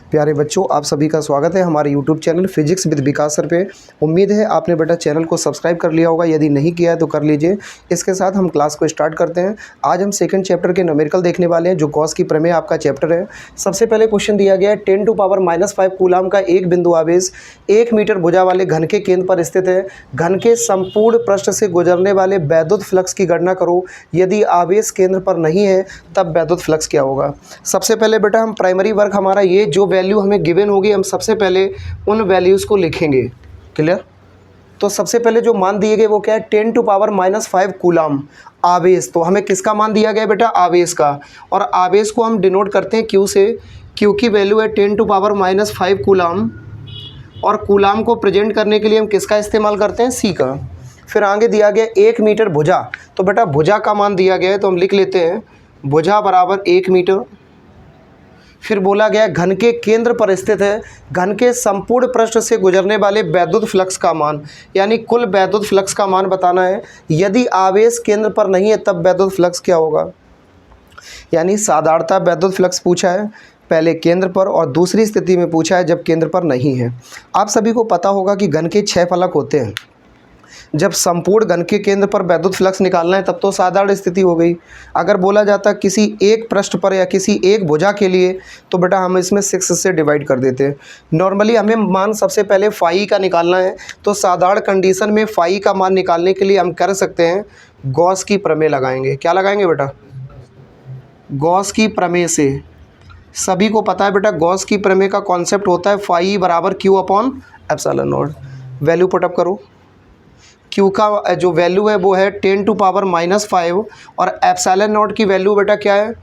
प्यारे बच्चों, आप सभी का स्वागत है हमारे YouTube channel physics with Vikas sir पे। उम्मीद है आपने बेटा चैनल को सब्सक्राइब कर लिया होगा, यदि नहीं किया है तो कर लीजिए। इसके साथ हम क्लास को स्टार्ट करते हैं। आज हम सेकंड चैप्टर के न्यूमेरिकल देखने वाले हैं, जो गॉस की प्रमेय आपका चैप्टर है। सबसे पहले क्वेश्चन दिया गया है 10⁻⁵ कूलाम का एक बिंदु आवेश 1 मीटर भुजा वाले घन के केंद्र पर स्थित है। घन के संपूर्ण पृष्ठ से गुजरने वाले वैद्युत फ्लक्स की गणना करो। यदि आवेश केंद्र पर नहीं है तब वैद्युत फ्लक्स क्या होगा। सबसे पहले बेटा हम प्राइमरी वर्क हमारा ये जो वैल्यू हमें गिवन होगी, हम सबसे पहले उन वैल्यूज़ को लिखेंगे। क्लियर। तो सबसे पहले जो मान दिए गए वो क्या है, 10⁻⁵ कूलाम आवेश। तो हमें किसका मान दिया गया बेटा, आवेश का। और आवेश को हम डिनोट करते हैं क्यू से। क्यू की वैल्यू है 10⁻⁵ कूलाम, और कूलाम को प्रेजेंट करने के लिए हम किसका इस्तेमाल करते हैं, सी का। फिर आगे दिया गया 1 मीटर भुजा। तो बेटा भुजा का मान दिया गया है, तो हम लिख लेते हैं भुजा बराबर 1 मीटर। फिर बोला गया घन के केंद्र पर स्थित है। घन के संपूर्ण पृष्ठ से गुजरने वाले वैद्युत फ्लक्स का मान, यानी कुल वैद्युत फ्लक्स का मान बताना है। यदि आवेश केंद्र पर नहीं है तब वैद्युत फ्लक्स क्या होगा। यानी साधारणतः वैद्युत फ्लक्स पूछा है पहले केंद्र पर, और दूसरी स्थिति में पूछा है जब केंद्र पर नहीं है। आप सभी को पता होगा कि घन के 6 फलक होते हैं। जब संपूर्ण घन के केंद्र पर वैद्युत फ्लक्स निकालना है तब तो साधारण स्थिति हो गई। अगर बोला जाता किसी एक पृष्ठ पर या किसी एक भुजा के लिए, तो बेटा हम इसमें 6 से डिवाइड कर देते हैं। नॉर्मली हमें मान सबसे पहले फाई का निकालना है, तो साधारण कंडीशन में फाई का मान निकालने के लिए हम कर सकते हैं गॉस की प्रमेय लगाएंगे। क्या लगाएंगे बेटा, गॉस की प्रमेय से। सभी को पता है बेटा गॉस की प्रमेय का कॉन्सेप्ट होता है फाई बराबर Q/ε0। वैल्यू पुटअप करो। Q का जो वैल्यू है वो है 10⁻⁵, और ε0 की वैल्यू बेटा क्या है,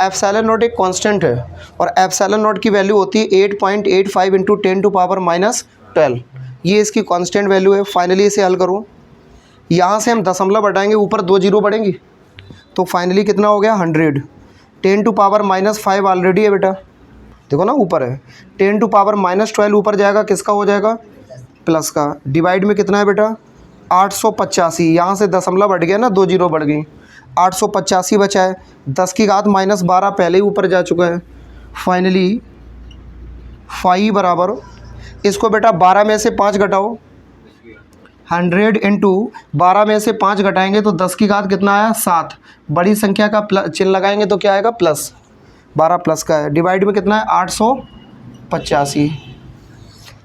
ε0 एक कांस्टेंट है, और ε0 की वैल्यू होती है 8.85 × 10⁻12। ये इसकी कांस्टेंट वैल्यू है। फाइनली इसे हल करो। यहाँ से हम दशमलव बढ़ाएंगे, ऊपर 2 जीरो बढ़ेंगी, तो फाइनली कितना हो गया 100। 10⁻⁵ ऑलरेडी है बेटा, देखो ना ऊपर है। 10⁻12 ऊपर जाएगा, किसका हो जाएगा, प्लस का। डिवाइड में कितना है बेटा 885। यहाँ से दशमलव बढ़ गया ना, 2 जीरो बढ़ गई, 885 बचा है। 10 की घात -12 पहले ही ऊपर जा चुका है। फाइनली फाई बराबर, इसको बेटा 12 में से 5 घटाओ। 100 × 12 में से 5 घटाएंगे तो 10 की घात कितना आया, 7। बड़ी संख्या का चिन्ह लगाएंगे तो क्या आएगा, प्लस। 12 प्लस का है। डिवाइड में कितना है 885।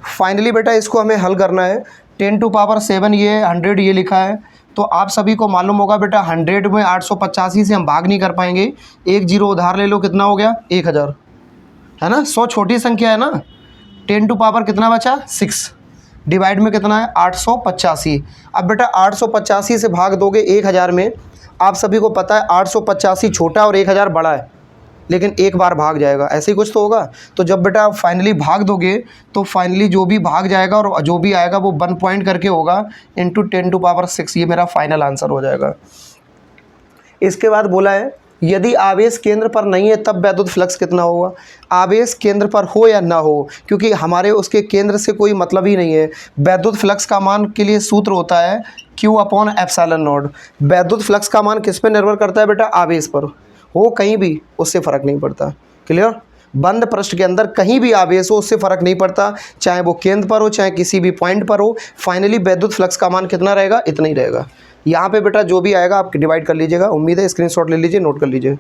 फाइनली बेटा इसको हमें हल करना है। 10⁻7 ये 100 ये लिखा है, तो आप सभी को मालूम होगा बेटा 100 में 885 से हम भाग नहीं कर पाएंगे। 1 जीरो उधार ले लो, कितना हो गया 1000, है ना। 100 छोटी संख्या है ना। 10 कितना बचा 6। डिवाइड में कितना है 885। अब बेटा 885 से भाग दोगे 1000 में, आप सभी को पता है 885 छोटा और 1000 बड़ा है, लेकिन एक बार भाग जाएगा, ऐसे ही कुछ तो होगा। तो जब बेटा आप फाइनली भाग दोगे तो फाइनली जो भी भाग जाएगा और जो भी आएगा वो 1 पॉइंट करके होगा × 10⁻6। ये मेरा फाइनल आंसर हो जाएगा। इसके बाद बोला है यदि आवेश केंद्र पर नहीं है तब वैद्युत फ्लक्स कितना होगा। आवेश केंद्र पर हो या ना हो, क्योंकि हमारे उसके केंद्र से कोई मतलब ही नहीं है। वैद्युत फ्लक्स का मान के लिए सूत्र होता है Q/ε0। वैद्युत फ्लक्स का मान किस पे निर्भर करता है बेटा, आवेश पर। हो कहीं भी, उससे फ़र्क नहीं पड़ता। क्लियर। बंद पृष्ठ के अंदर कहीं भी आवेश हो उससे फ़र्क नहीं पड़ता, चाहे वो केंद्र पर हो चाहे किसी भी पॉइंट पर हो। फाइनली वैद्युत फ्लक्स का मान कितना रहेगा, इतना ही रहेगा। यहाँ पे बेटा जो भी आएगा आप डिवाइड कर लीजिएगा। उम्मीद है स्क्रीनशॉट ले लीजिए, नोट कर लीजिए।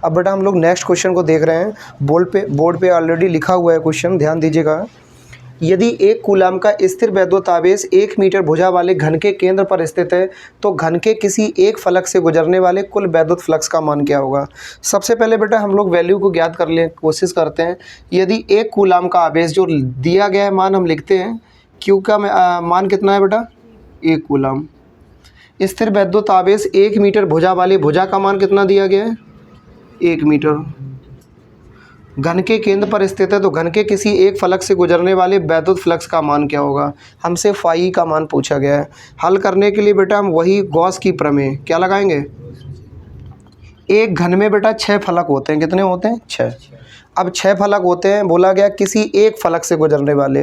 अब बेटा हम लोग नेक्स्ट क्वेश्चन को देख रहे हैं। बोर्ड पे ऑलरेडी लिखा हुआ है क्वेश्चन, ध्यान दीजिएगा। यदि 1 कूलाम का स्थिर वैद्युत आवेश 1 मीटर भुजा वाले घन के केंद्र पर स्थित है, तो घन के किसी एक फलक से गुजरने वाले कुल वैद्युत फ्लक्स का मान क्या होगा। सबसे पहले बेटा हम लोग वैल्यू को ज्ञात कर ले कोशिश करते हैं। यदि 1 कूलाम का आवेश जो दिया गया है मान हम लिखते हैं, क्यू का मान कितना है बेटा 1 कूलाम। स्थिर वैद्युत आवेश 1 मीटर भुजा वाली भुजा का मान कितना दिया गया है, 1 मीटर। घन के केंद्र पर स्थित है, तो घन के किसी एक फलक से गुजरने वाले वैद्युत फ्लक्स का मान क्या होगा। हमसे फाई का मान पूछा गया है। हल करने के लिए बेटा हम वही गॉस की प्रमेय क्या लगाएंगे। एक घन में बेटा 6 फलक होते हैं, कितने होते हैं 6। अब 6 फलक होते हैं, बोला गया किसी एक फलक से गुजरने वाले,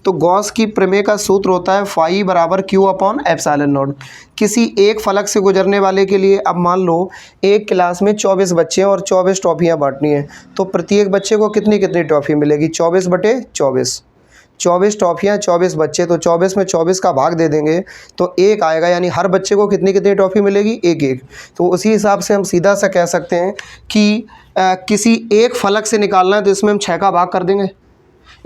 तो गॉस की प्रमेय का सूत्र होता है फाई बराबर क्यू अपॉन एप्सिलॉन नॉट। किसी एक फलक से गुजरने वाले के लिए अब मान लो एक क्लास में 24 बच्चे हैं और 24 टॉफ़ियाँ बांटनी हैं, तो प्रत्येक बच्चे को कितनी कितनी टॉफ़ी मिलेगी, 24/24। 24 टॉफ़ियाँ 24 बच्चे, तो 24 में 24 का भाग दे देंगे तो 1 आएगा, यानी हर बच्चे को कितनी कितनी टॉफ़ी मिलेगी, 1-1। तो उसी हिसाब से हम सीधा सा कह सकते हैं कि किसी एक फलक से निकालना है तो इसमें हम 6 का भाग कर देंगे,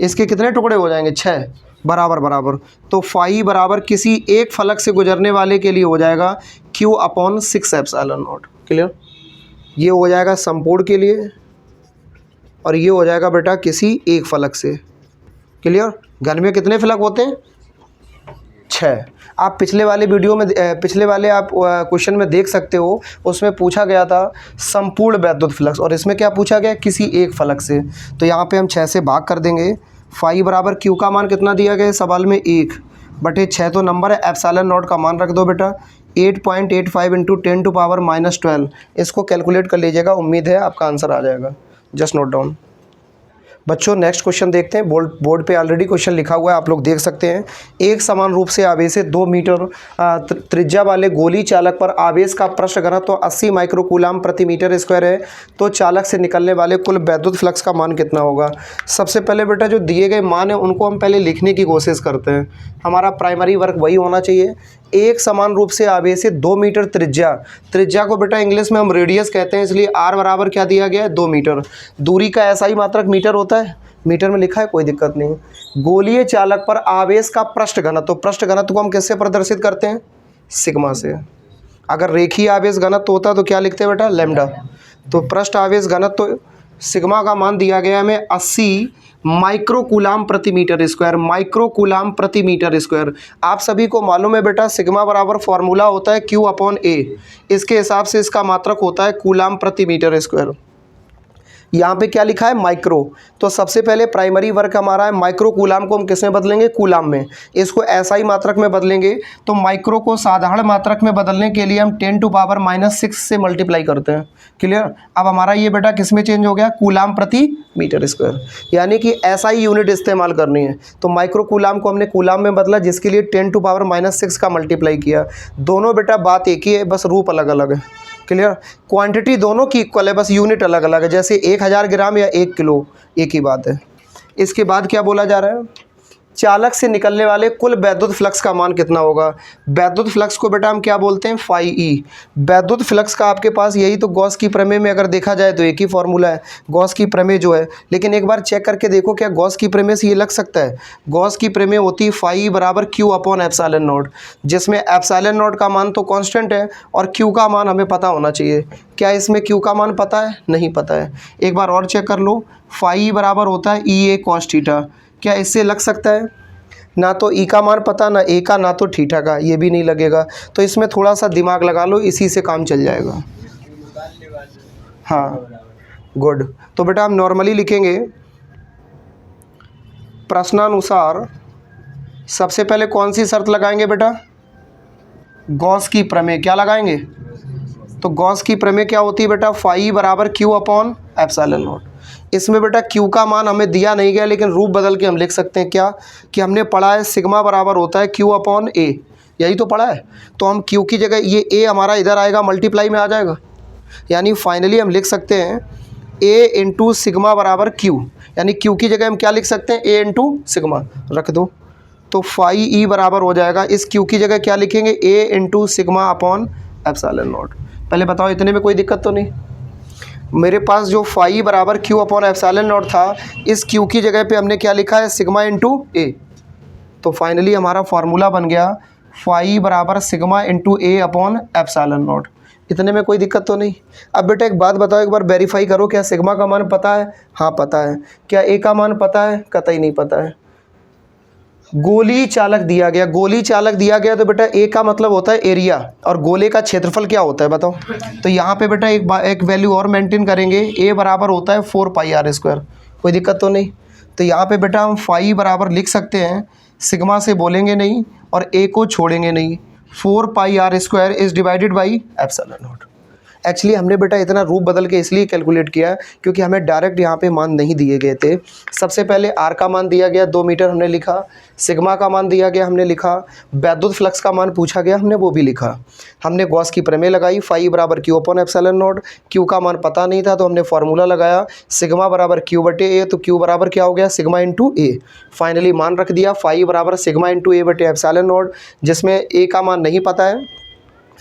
इसके कितने टुकड़े हो जाएंगे, 6 बराबर बराबर। तो फाई बराबर किसी एक फलक से गुजरने वाले के लिए हो जाएगा Q upon 6 epsilon naught. Clear, ये हो जाएगा संपूर्ण के लिए और ये हो जाएगा बेटा किसी एक फलक से। क्लियर, घन में कितने फलक होते हैं, 6। आप पिछले वाले वीडियो में पिछले वाले आप क्वेश्चन में देख सकते हो, उसमें पूछा गया था संपूर्ण वैद्युत फ्लक्स और इसमें क्या पूछा गया, किसी एक फलक से। तो यहाँ पे हम 6 से भाग कर देंगे। फाई बराबर क्यू का मान कितना दिया गया है सवाल में, 1/6 तो नंबर है, एप्सिलॉन नॉट का मान रख दो बेटा 8.85 × 10⁻12। इसको कैलकुलेट कर लीजिएगा, उम्मीद है आपका आंसर आ जाएगा। Just note down. बच्चों नेक्स्ट क्वेश्चन देखते हैं। बोर्ड पे ऑलरेडी क्वेश्चन लिखा हुआ है, आप लोग देख सकते हैं। एक समान रूप से आवेशित 2 मीटर त्रिज्या वाले गोली चालक पर आवेश का पृष्ठ घनत्व 80 माइक्रोकूलाम प्रति मीटर स्क्वायर है, तो चालक से निकलने वाले कुल वैद्युत फ्लक्स का मान कितना होगा। सबसे पहले बेटा जो दिए गए मान है उनको हम पहले लिखने की कोशिश करते हैं, हमारा प्राइमरी वर्क वही होना चाहिए। एक समान रूप से आवेशित 2 मीटर त्रिज्या को बेटा इंग्लिश में हम रेडियस कहते हैं, इसलिए आर बराबर क्या दिया गया है, 2 मीटर। दूरी का ऐसा ही मात्रक मीटर होता है, मीटर में लिखा है, कोई दिक्कत नहीं। गोलीय चालक पर आवेश का पृष्ठ घनत्व, तो पृष्ठ घनत्व को हम किससे प्रदर्शित करते हैं, सिग्मा से। अगर रेखीय आवेश घनत्व होता तो क्या लिखते हैं बेटा, लैम्डा। तो पृष्ठ आवेश घनत्व सिग्मा का मान दिया गया हमें 80 माइक्रोकूलाम प्रति मीटर स्क्वायर, माइक्रोकूलाम प्रति मीटर स्क्वायर। आप सभी को मालूम है बेटा सिग्मा बराबर फॉर्मूला होता है Q अपॉन A, इसके हिसाब से इसका मात्रक होता है कूलाम प्रति मीटर स्क्वायर। यहाँ पे क्या लिखा है, माइक्रो। तो सबसे पहले प्राइमरी वर्क हमारा है, माइक्रो कूलाम को हम किस में बदलेंगे, कूलाम में। इसको एसआई मात्रक में बदलेंगे, तो माइक्रो को साधारण मात्रक में बदलने के लिए हम 10⁻⁻6 से मल्टीप्लाई करते हैं। क्लियर, अब हमारा ये बेटा किस में चेंज हो गया, कूलाम प्रति मीटर स्क्वायर, यानी कि एसआई यूनिट इस्तेमाल करनी है। तो माइक्रो कूलाम को हमने कूलाम में बदला, जिसके लिए 10⁻⁻6 का मल्टीप्लाई किया। दोनों बेटा बात एक ही है, बस रूप अलग अलग है। क्लियर, क्वांटिटी दोनों की इक्वल है, बस यूनिट अलग अलग है, जैसे 1000 ग्राम या 1 किलो, एक ही बात है। इसके बाद क्या बोला जा रहा है, चालक से निकलने वाले कुल वैद्युत फ्लक्स का मान कितना होगा। वैद्युत फ्लक्स को बेटा हम क्या बोलते हैं, फाई ई। वैद्युत फ्लक्स का आपके पास यही तो गॉस की प्रमेय में अगर देखा जाए तो एक ही फॉर्मूला है, गॉस की प्रमेय जो है। लेकिन एक बार चेक करके देखो क्या गॉस की प्रमेय से ये लग सकता है। गॉस की प्रमेय होती है फाई बराबर क्यू अपॉन एप्सिलॉन नॉट, जिसमें एप्सिलॉन नॉट का मान तो कांस्टेंट है और क्यू का मान हमें पता होना चाहिए। क्या इसमें क्यू का मान पता है, नहीं पता है। एक बार और चेक कर लो, फाई बराबर होता है ई ए कॉस थीटा। क्या इससे लग सकता है, ना तो ई का मान पता, ना ए का, ना तो थीटा का, ये भी नहीं लगेगा। तो इसमें थोड़ा सा दिमाग लगा लो, इसी से काम चल जाएगा। हाँ गुड। तो बेटा हम नॉर्मली लिखेंगे, प्रश्नानुसार सबसे पहले कौन सी शर्त लगाएंगे बेटा, गॉस की प्रमेय। क्या लगाएंगे, तो गॉस की प्रमेय क्या होती है बेटा, फाई बराबर क्यू अपॉन एप्सिलॉन नॉट। इसमें बेटा क्यू का मान हमें दिया नहीं गया, लेकिन रूप बदल के हम लिख सकते हैं क्या, कि हमने पढ़ा है सिग्मा बराबर होता है क्यू अपॉन ए, यही तो पढ़ा है। तो हम क्यू की जगह ये ए हमारा इधर आएगा, मल्टीप्लाई में आ जाएगा, यानी फाइनली हम लिख सकते हैं ए इंटू सिग्मा बराबर क्यू, यानी क्यू की जगह हम क्या लिख सकते हैं, ए इंटू सिग्मा रख दो। तो फाई ई बराबर हो जाएगा, इस क्यू की जगह क्या लिखेंगे, A into sigma upon epsilon naught. पहले बताओ इतने में कोई दिक्कत तो नहीं। मेरे पास जो फाई बराबर क्यू अपॉन एप्सिलॉन नॉट था, इस क्यू की जगह पे हमने क्या लिखा है, सिग्मा इंटू ए। तो फाइनली हमारा फार्मूला बन गया फाई बराबर sigma into A upon epsilon not. इतने में कोई दिक्कत तो नहीं। अब बेटा एक बात बताओ, एक बार वेरीफाई करो, क्या सिग्मा का मान पता है, हाँ पता है। क्या ए का मान पता है, कतई नहीं पता है। गोली चालक दिया गया, गोली चालक दिया गया, तो बेटा ए का मतलब होता है एरिया, और गोले का क्षेत्रफल क्या होता है बताओ। तो यहाँ पे बेटा एक वैल्यू और मेंटेन करेंगे, ए बराबर होता है 4πr²। कोई दिक्कत तो नहीं। तो यहाँ पे बेटा हम फाई बराबर लिख सकते हैं, सिग्मा से बोलेंगे नहीं और ए को छोड़ेंगे नहीं, 4πr² is divided by epsilon not. Actually हमने बेटा इतना रूप बदल के इसलिए कैलकुलेट किया क्योंकि हमें डायरेक्ट यहाँ पे मान नहीं दिए गए थे। सबसे पहले आर का मान दिया गया 2 मीटर हमने लिखा, सिग्मा का मान दिया गया हमने लिखा, वैद्युत फ्लक्स का मान पूछा गया हमने वो भी लिखा। हमने गॉस की प्रमेय लगाई, फाई बराबर Q upon epsilon not. Q का मान पता नहीं था तो हमने फार्मूला लगाया सिग्मा बराबर क्यू बटे ए, तो क्यू बराबर क्या हो गया सिग्मा इंटू ए। फाइनली मान रख दिया फाई बराबर सिग्मा इंटू ए बटे एप्सिलॉन नॉट, जिसमें ए का मान नहीं पता है,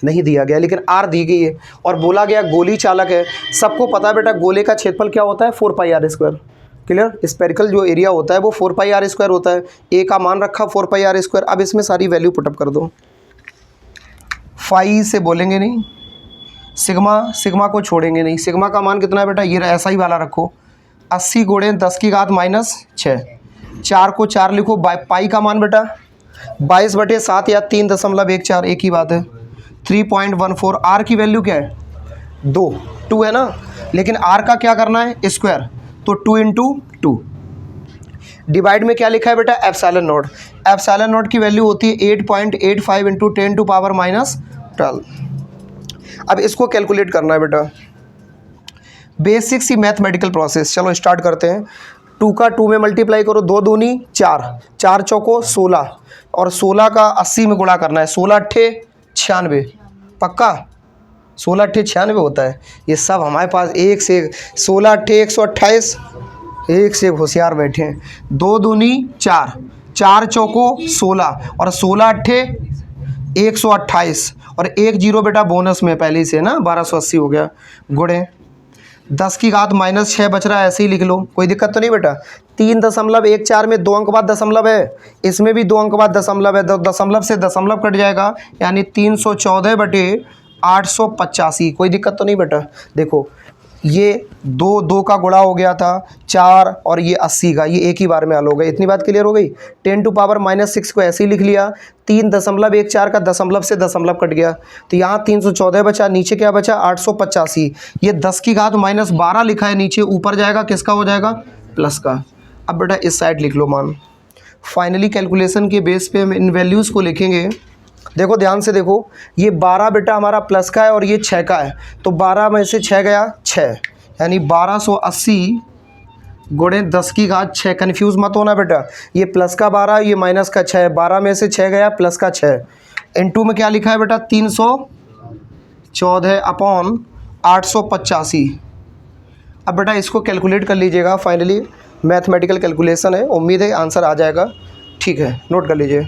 नहीं दिया गया, लेकिन आर दी गई है और बोला गया गोली चालक है। सबको पता है बेटा गोले का क्षेत्रफल क्या होता है 4 पाई आर स्क्वायर। क्लियर, स्पेरिकल जो एरिया होता है वो 4 पाई आर स्क्वायर होता है। ए का मान रखा 4 पाई आर स्क्वायर। अब इसमें सारी वैल्यू पुटअप कर दो। फाई से बोलेंगे नहीं, सिग्मा को छोड़ेंगे नहीं। सिग्मा का मान कितना है बेटा, ये ऐसा ही वाला रखो 80 गुणे 10 की घात -6। 4 को 4 लिखो। पाई का मान बेटा 22/7 या 3.14, एक ही बात है 3.14। आर की वैल्यू क्या है 2 है ना, लेकिन आर का क्या करना है स्क्वायर, तो 2 इंटू 2। डिवाइड में क्या लिखा है बेटा एप्सिलॉन नॉट। एप्सिलॉन नॉट की वैल्यू होती है 8.85 इंटू 10⁻12। अब इसको कैलकुलेट करना है बेटा, बेसिक सी मैथमेटिकल प्रोसेस। चलो स्टार्ट करते हैं। 2 का 2 में मल्टीप्लाई करो, 2 दूनी 4, 4 चौको 16 और 16 का 80 में गुणा करना है। 16 अट्ठे 96, पक्का 16 अट्ठे 96 होता है। ये सब हमारे पास एक से 16 अट्ठे 128, एक से होशियार बैठे हैं। 2 दूनी 4, 4 चौको 16 और 16 अट्ठे 128 और 1 जीरो बेटा बोनस में पहले से ना 1280 हो गया। गुणे 10 की घात -6 बच रहा है, ऐसे ही लिख लो, कोई दिक्कत तो नहीं बेटा। 3.14 में 2 अंक बाद दशमलव है, इसमें भी 2 अंक बाद दशमलव है, तो दशमलव से दशमलव कट जाएगा, यानी 314/885। कोई दिक्कत तो नहीं बेटा। देखो ये 2 का गुणा हो गया था 4 और ये 80 का, ये एक ही बार में हल हो गए। इतनी बात क्लियर हो गई। 10⁻⁻6 को ऐसे ही लिख लिया, 3.14 का दशमलव से दशमलव कट गया, तो यहाँ 314 बचा, नीचे क्या बचा 885। ये 10 की घात -12 लिखा है नीचे, ऊपर जाएगा किसका हो जाएगा प्लस का। अब बेटा इस साइड लिख लो मान। फाइनली कैलकुलेशन के बेस पे हम इन वैल्यूज़ को लिखेंगे। देखो ध्यान से देखो, ये 12 बेटा हमारा प्लस का है और ये 6 का है, तो 12 में से 6 गया 6, यानी 1280 गुणे 10 की घात 6। कन्फ्यूज़ मत होना बेटा, ये प्लस का 12 ये माइनस का 6, 12 में से 6 गया प्लस का 6। इनटू में क्या लिखा है बेटा 314/885। अब बेटा इसको कैलकुलेट कर लीजिएगा। फाइनली मैथमेटिकल कैलकुलेशन है, उम्मीद है आंसर आ जाएगा। ठीक है, नोट कर लीजिए।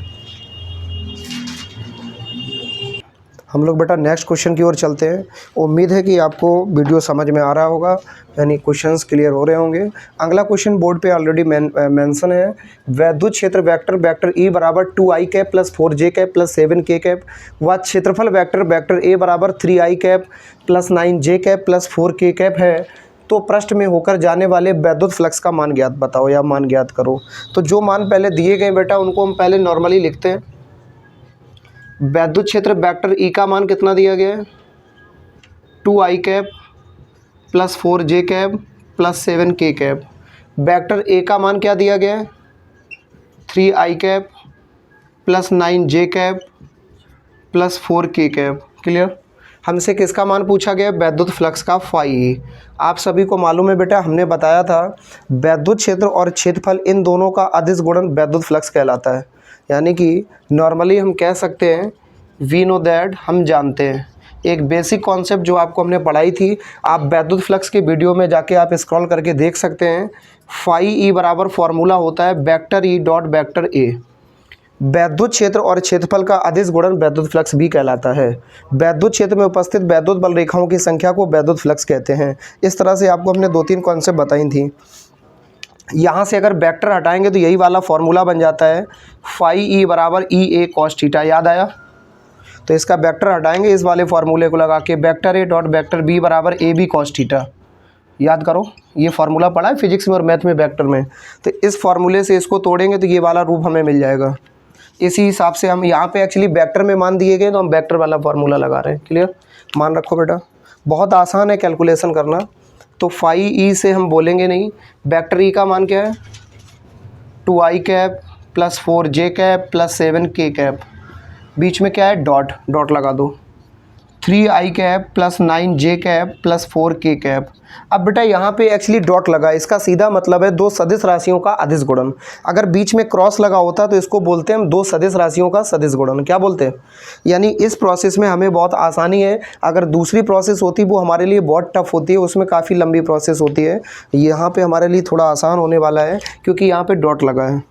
हम लोग बेटा नेक्स्ट क्वेश्चन की ओर चलते हैं। उम्मीद है कि आपको वीडियो समझ में आ रहा होगा, यानी क्वेश्चंस क्लियर हो रहे होंगे। अगला क्वेश्चन बोर्ड पे ऑलरेडी मेंशन है। वैद्युत क्षेत्र वेक्टर E बराबर 2i cap plus 4j cap plus 7k cap व क्षेत्रफल वेक्टर A बराबर 3i cap plus 9j cap plus 4k cap है, तो पृष्ठ में होकर जाने वाले वैद्युत फ्लक्स का मान ज्ञात बताओ या मान ज्ञात करो। तो जो मान पहले दिए गए बेटा उनको हम पहले नॉर्मली लिखते हैं। वैद्युत क्षेत्र वेक्टर E का मान कितना दिया गया है 2i cap plus 4j cap plus 7k cap. Vector A का मान क्या दिया गया है 3i cap plus 9j cap plus 4k cap. Clear. हमसे किसका मान पूछा गया वैद्युत फ्लक्स का फाई। आप सभी को मालूम है बेटा, हमने बताया था वैद्युत क्षेत्र और क्षेत्रफल इन दोनों का अदिश गुणन वैद्युत फ्लक्स कहलाता है। यानी कि नॉर्मली हम कह सकते हैं वी नो दैट, हम जानते हैं। एक बेसिक कॉन्सेप्ट जो आपको हमने पढ़ाई थी, आप वैद्युत फ्लक्स के वीडियो में जाके आप स्क्रॉल करके देख सकते हैं। फाई ई बराबर फॉर्मूला होता है वेक्टर ई डॉट वेक्टर ए। वैद्युत क्षेत्र और क्षेत्रफल का अदिश गुणन वैद्युत फ्लक्स भी कहलाता है। वैद्युत क्षेत्र में उपस्थित वैद्युत बल रेखाओं की संख्या को वैद्युत फ्लक्स कहते हैं। इस तरह से आपको हमने 2-3 कॉन्सेप्ट बताई थी। यहाँ से अगर वेक्टर हटाएंगे तो यही वाला फॉर्मूला बन जाता है फाई ई बराबर ई ए कॉस थीटा। याद आया? तो इसका वेक्टर हटाएंगे इस वाले फार्मूले को लगा के, vector A dot vector B बराबर ए बी कॉस थीटा। याद करो, ये फार्मूला पढ़ा है फिजिक्स में और मैथ में वेक्टर में। तो इस फार्मूले से इसको तोड़ेंगे तो ये वाला रूप हमें मिल जाएगा। इसी हिसाब से हम यहाँ पे एक्चुअली वेक्टर में मान दिए गए तो हम वेक्टर वाला फार्मूला लगा रहे हैं। क्लियर, मान रखो बेटा, बहुत आसान है कैलकुलेशन करना। तो फाई ई से हम बोलेंगे नहीं, वेक्टर ई का मान क्या है 2i cap plus 4j cap plus 7k cap, बीच में क्या है डॉट, डॉट लगा दो। 3i plus 9j plus 4k। अब बेटा यहाँ पे एक्चुअली डॉट लगा, इसका सीधा मतलब है दो सदिश राशियों का अदिश गुणन। अगर बीच में क्रॉस लगा होता तो इसको बोलते हैं हम दो सदिश राशियों का सदिश गुणन। क्या बोलते हैं? यानी इस प्रोसेस में हमें बहुत आसानी है। अगर दूसरी प्रोसेस होती वो हमारे लिए बहुत टफ होती है, उसमें काफ़ी लंबी प्रोसेस होती है। यहाँ पे हमारे लिए थोड़ा आसान होने वाला है क्योंकि यहाँ पे डॉट लगा है,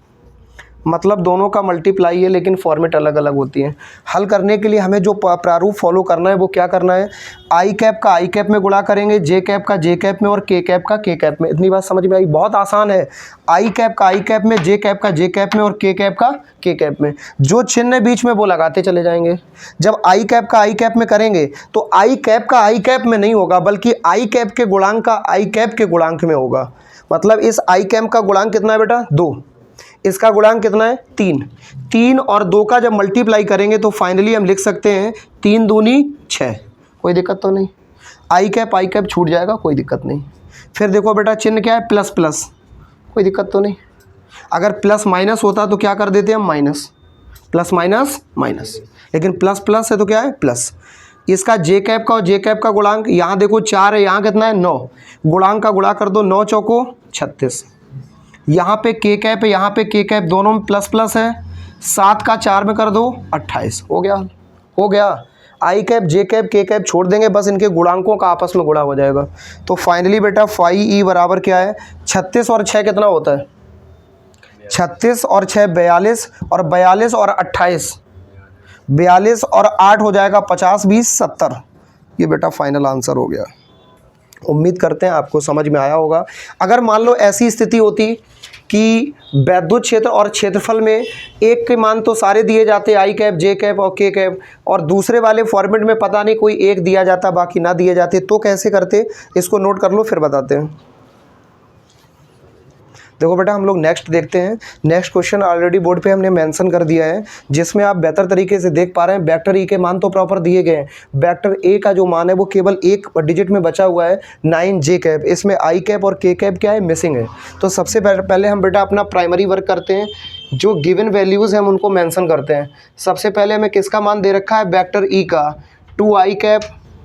मतलब दोनों का मल्टीप्लाई है लेकिन फॉर्मेट अलग अलग होती है। हल करने के लिए हमें जो प्रारूप फॉलो करना है वो क्या करना है, आई कैप का आई कैप में गुणा करेंगे, जे कैप का जे कैप में और के कैप का के कैप में। इतनी बात समझ में आई? बहुत आसान है। आई कैप का आई कैप में, जे कैप का जे कैप में और के कैप का के कैप में। जो चिन्ह है बीच में वो लगाते चले जाएंगे। जब आई कैप का आई कैप में करेंगे तो आई कैप का आई कैप में नहीं होगा बल्कि आई कैप के गुणांक का आई कैप के गुणांक में होगा। मतलब इस आई कैप का गुणांक कितना है बेटा? 2। इसका गुणांक कितना है? 3। 3 और 2 का जब मल्टीप्लाई करेंगे तो फाइनली हम लिख सकते हैं 3 दूनी 6। कोई दिक्कत तो नहीं? आई कैप छूट जाएगा, कोई दिक्कत नहीं। फिर देखो बेटा चिन्ह क्या है? प्लस प्लस, कोई दिक्कत तो नहीं। अगर प्लस माइनस होता तो क्या कर देते हम? माइनस। प्लस माइनस माइनस, लेकिन प्लस प्लस है तो क्या है? प्लस। इसका जे कैप का और जे कैप का गुणांक, यहाँ देखो 4 है, यहाँ कितना है? 9। गुणांक का गुणा कर दो, 9 चौको 36। यहाँ पे के कैप है, यहाँ पे के कैप, दोनों में प्लस प्लस है। 7 का 4 में कर दो 28। हो गया? हो गया। आई कैप जे कैप के कैप छोड़ देंगे, बस इनके गुणांकों का आपस में गुणा हो जाएगा। तो फाइनली बेटा फाई ई बराबर क्या है? 36 और 6 कितना होता है? 36 और 6 42, और 42 और 28 42 और 8 हो जाएगा 50 20 70। ये बेटा फाइनल आंसर हो गया। उम्मीद करते हैं आपको समझ में आया होगा। अगर मान लो ऐसी स्थिति होती कि वैद्युत क्षेत्र और क्षेत्रफल में एक के मान तो सारे दिए जाते, आई कैप जे कैप और के कैप, और दूसरे वाले फॉर्मेट में पता नहीं कोई एक दिया जाता बाकी ना दिए जाते, तो कैसे करते? इसको नोट कर लो फिर बताते हैं। देखो बेटा हम लोग नेक्स्ट देखते हैं। नेक्स्ट क्वेश्चन ऑलरेडी बोर्ड पे हमने मेंशन कर दिया है, जिसमें आप बेहतर तरीके से देख पा रहे हैं। वेक्टर ई के मान तो प्रॉपर दिए गए हैं, वेक्टर ए का जो मान है वो केवल एक डिजिट में बचा हुआ है 9j कैप। इसमें आई कैप और के कैप क्या है? मिसिंग है। तो सबसे पहले हम बेटा अपना प्राइमरी वर्क करते हैं। जो गिवन वैल्यूज़ हैं हम उनको मैंसन करते हैं। सबसे पहले हमें किसका मान दे रखा है? वेक्टर ई का 2i cap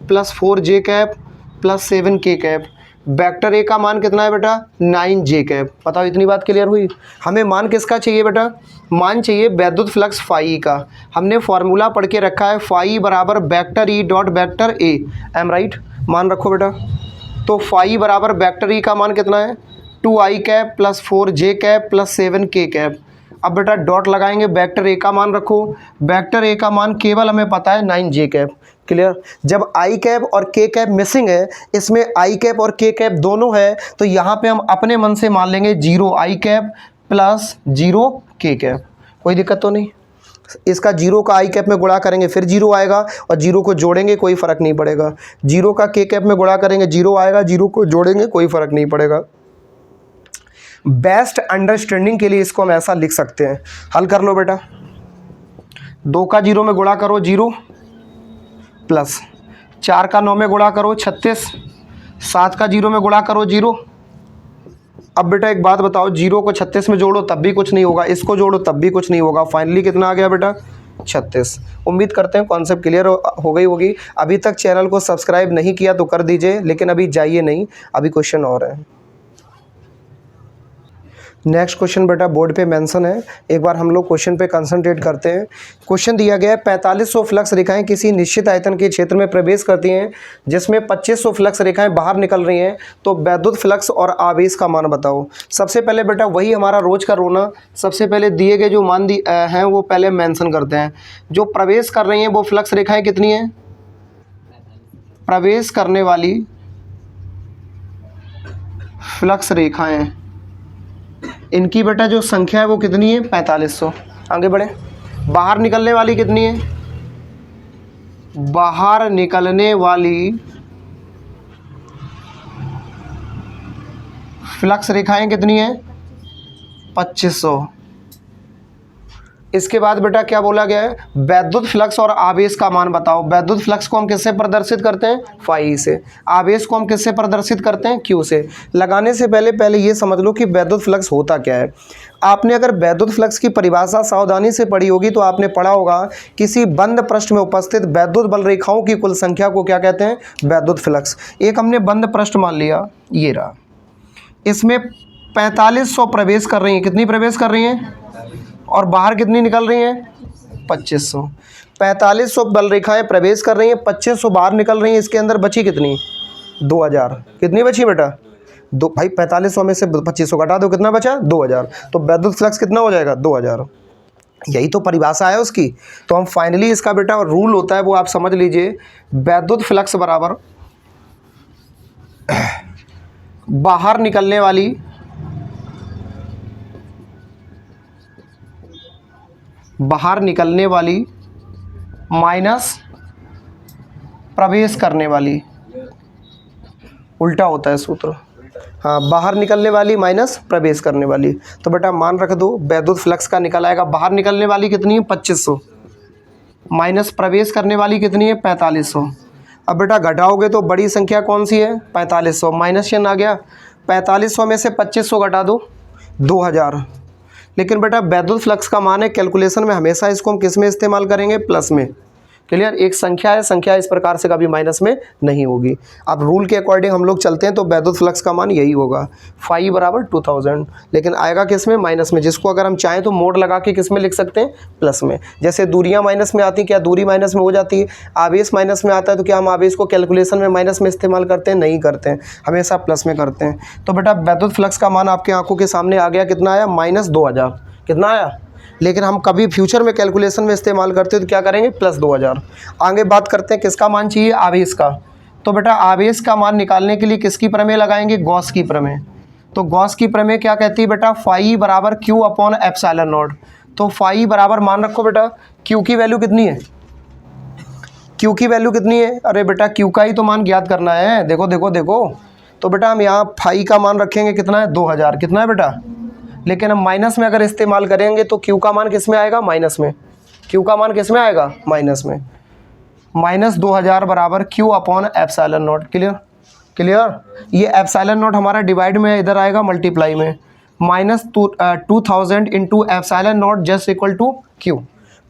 plus 4j cap plus 7k cap. Vector A का मान कितना है बेटा? 9j cap. बताओ इतनी बात क्लियर हुई? हमें मान किसका चाहिए बेटा? मान चाहिए वैद्युत फ्लक्स फाई का। हमने फॉर्मूला पढ़ के रखा है, फाई बराबर vector E dot vector A. Am right? मान रखो बेटा। तो फाई बराबर वेक्टर ई का मान कितना है? 2i cap plus 4j cap plus 7k cap. अब बेटा डॉट लगाएंगे, वेक्टर ए का मान रखो। वेक्टर ए का मान केवल हमें पता है 9j कैप। क्लियर? जब आई कैप और के कैप मिसिंग है, इसमें आई कैप और के कैप दोनों है, तो यहाँ पे हम अपने मन से मान लेंगे 0 आई कैप प्लस 0 के कैप। कोई दिक्कत तो नहीं? इसका 0 का आई कैप में गुणा करेंगे फिर 0 आएगा, और 0 को जोड़ेंगे कोई फ़र्क नहीं पड़ेगा। 0 का के कैप में गुणा करेंगे 0 आएगा, 0 को जोड़ेंगे कोई फ़र्क नहीं पड़ेगा। बेस्ट अंडरस्टैंडिंग के लिए इसको हम ऐसा लिख सकते हैं। हल कर लो बेटा। 2 का 0 में गुणा करो 0 प्लस 4 का 9 में गुणा करो 36, 7 का 0 में गुणा करो 0। अब बेटा एक बात बताओ, 0 को 36 में जोड़ो तब भी कुछ नहीं होगा, इसको जोड़ो तब भी कुछ नहीं होगा। फाइनली कितना आ गया बेटा? 36। उम्मीद करते हैं कॉन्सेप्ट क्लियर हो गई होगी। अभी तक चैनल को सब्सक्राइब नहीं किया तो कर दीजिए, लेकिन अभी जाइए नहीं, अभी क्वेश्चन और है। नेक्स्ट क्वेश्चन बेटा बोर्ड पे मेंशन है, एक बार हम लोग क्वेश्चन पे कंसंट्रेट करते हैं। क्वेश्चन दिया गया है 4500 फ्लक्स रेखाएं किसी निश्चित आयतन के क्षेत्र में प्रवेश करती हैं, जिसमें 2500 फ्लक्स रेखाएं बाहर निकल रही हैं, तो वैद्युत फ्लक्स और आवेश का मान बताओ। सबसे पहले बेटा वही हमारा रोज का रोना, सबसे पहले दिए गए जो मान हैं वो पहले मेंशन करते हैं। जो प्रवेश कर रही हैं वो फ्लक्स रेखाएँ कितनी हैं? प्रवेश करने वाली फ्लक्स रेखाएँ, इनकी बेटा जो संख्या है वो कितनी है? 4500। आगे बढ़े। बाहर निकलने वाली कितनी है? बाहर निकलने वाली फ्लक्स रेखाएं कितनी है? 2500। इसके बाद बेटा क्या बोला गया है, वैद्युत फ्लक्स और आवेश का मान बताओ। वैद्युत फ्लक्स को हम किससे प्रदर्शित करते हैं, फाई से। आवेश को हम किससे प्रदर्शित करते हैं, क्यू से। लगाने से पहले ये समझ लो कि वैद्युत फ्लक्स होता क्या है। आपने अगर वैद्युत फ्लक्स की परिभाषा सावधानी से पढ़ी होगी तो आपने पढ़ा होगा किसी बंद पृष्ठ में उपस्थित वैद्युत बल रेखाओं की कुल संख्या को क्या कहते हैं, वैद्युत फ्लक्स। एक हमने बंद पृष्ठ मान लिया, ये रहा, इसमें 4500 प्रवेश कर रही हैं। कितनी प्रवेश कर रही हैं और बाहर कितनी निकल रही हैं, 2500। 4500 बल रेखाएं प्रवेश कर रही हैं, 2500 बाहर निकल रही हैं। इसके अंदर बची कितनी, 2000। कितनी बची बेटा, दो। भाई 4500 में से 2500 घटा दो, कितना बचा, 2000। तो वैद्युत फ्लक्स कितना हो जाएगा, 2000। यही तो परिभाषा है उसकी। तो हम फाइनली इसका बेटा रूल होता है वो आप समझ लीजिए, वैद्युत फ्लक्स बराबर बाहर निकलने वाली माइनस प्रवेश करने वाली, उल्टा होता है सूत्र। हाँ, बाहर निकलने वाली माइनस प्रवेश करने वाली। तो बेटा मान रख दो, वैद्युत फ्लक्स का निकल आएगा, बाहर निकलने वाली कितनी है, 2500, माइनस प्रवेश करने वाली कितनी है, 4500। अब बेटा घटाओगे तो बड़ी संख्या कौन सी है, 4500, माइनस चिन्ह आ गया। 4500 में से 2500 घटा दो, 2000। लेकिन बेटा वैद्युत फ्लक्स का मान है, कैलकुलेशन में हमेशा इसको हम किस में इस्तेमाल करेंगे, प्लस में। क्लियर, एक संख्या है, संख्या इस प्रकार से कभी माइनस में नहीं होगी। अब रूल के अकॉर्डिंग हम लोग चलते हैं तो वैद्युत फ्लक्स का मान यही होगा, फाई बराबर 2000। लेकिन आएगा किस में, माइनस में, जिसको अगर हम चाहें तो मोड लगा के किस में लिख सकते हैं, प्लस में। जैसे दूरियां माइनस में आती, क्या दूरी माइनस में हो जाती है, आवेश माइनस में आता है, तो क्या हम आवेश को कैलकुलेशन में माइनस में इस्तेमाल करते हैं, नहीं करते हैं, हमेशा प्लस में करते हैं। तो बेटा वैद्युत फ्लक्स का मान आपकी आंखों के सामने आ गया, कितना आया, -2000। कितना आया, लेकिन हम कभी फ्यूचर में कैलकुलेशन में इस्तेमाल करते हैं तो क्या करेंगे, +2000। आगे बात करते हैं किसका मान चाहिए, आवेश का। तो बेटा आवेश का मान निकालने के लिए किसकी प्रमेय लगाएंगे, गॉस की प्रमेय। तो गॉस की प्रमेय क्या कहती है बेटा, फाई बराबर Q अपॉन एप्सिलॉन नॉट। तो फाई बराबर मान रखो बेटा, Q की वैल्यू कितनी है, Q की वैल्यू कितनी है, अरे बेटा Q का ही तो मान ज्ञात करना है। देखो देखो देखो, तो बेटा हम यहाँ फाई का मान रखेंगे कितना है, 2000। कितना है बेटा, लेकिन हम माइनस में अगर इस्तेमाल करेंगे तो Q का मान किस में आएगा, माइनस में। Q का मान किस में आएगा, माइनस में। -2000 बराबर Q upon epsilon naught. Clear. ये एप्सिलॉन नॉट हमारा डिवाइड में इधर आएगा मल्टीप्लाई में, -2000 into epsilon naught just equal to Q।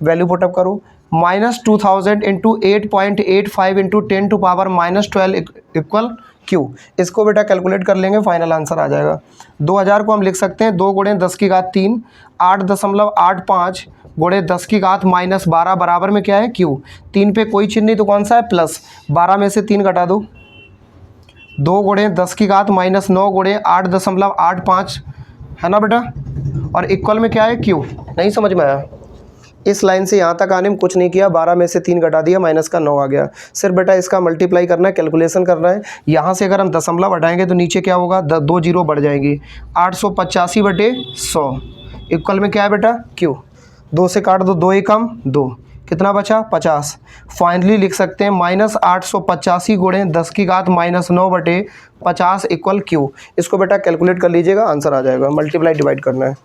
Value put up करो, -2000 इंटू 8.85 इंटू 10⁻12 इक्वल Q। इसको बेटा कैलकुलेट कर लेंगे, फाइनल आंसर आ जाएगा। 2000 को हम लिख सकते हैं 2 × 10⁻3, 8.85 × 10⁻−12 बराबर में क्या है, Q। 3 पे कोई चिन्ह नहीं तो कौन सा है, प्लस। 12 में से 3 घटा दो, 2 × 10⁻−9 × 8.85 है ना बेटा, और इक्वल में क्या है, Q। नहीं समझ में आया, इस लाइन से यहाँ तक आने में कुछ नहीं किया, 12 में से 3 घटा दिया, माइनस का 9 आ गया। सिर्फ बेटा इसका मल्टीप्लाई करना है, कैलकुलेशन करना है। यहाँ से अगर हम दशमलव हटाएंगे तो नीचे क्या होगा, 2 जीरो बढ़ जाएंगी, 885/100 इक्वल में क्या है बेटा, Q। 2 से काट दो, 2 एकम 2, कितना बचा, 50। फाइनली लिख सकते हैं -885 × 10⁻−9/50 इक्वल Q। इसको बेटा कैलकुलेट कर लीजिएगा, आंसर आ जाएगा। मल्टीप्लाई डिवाइड करना है।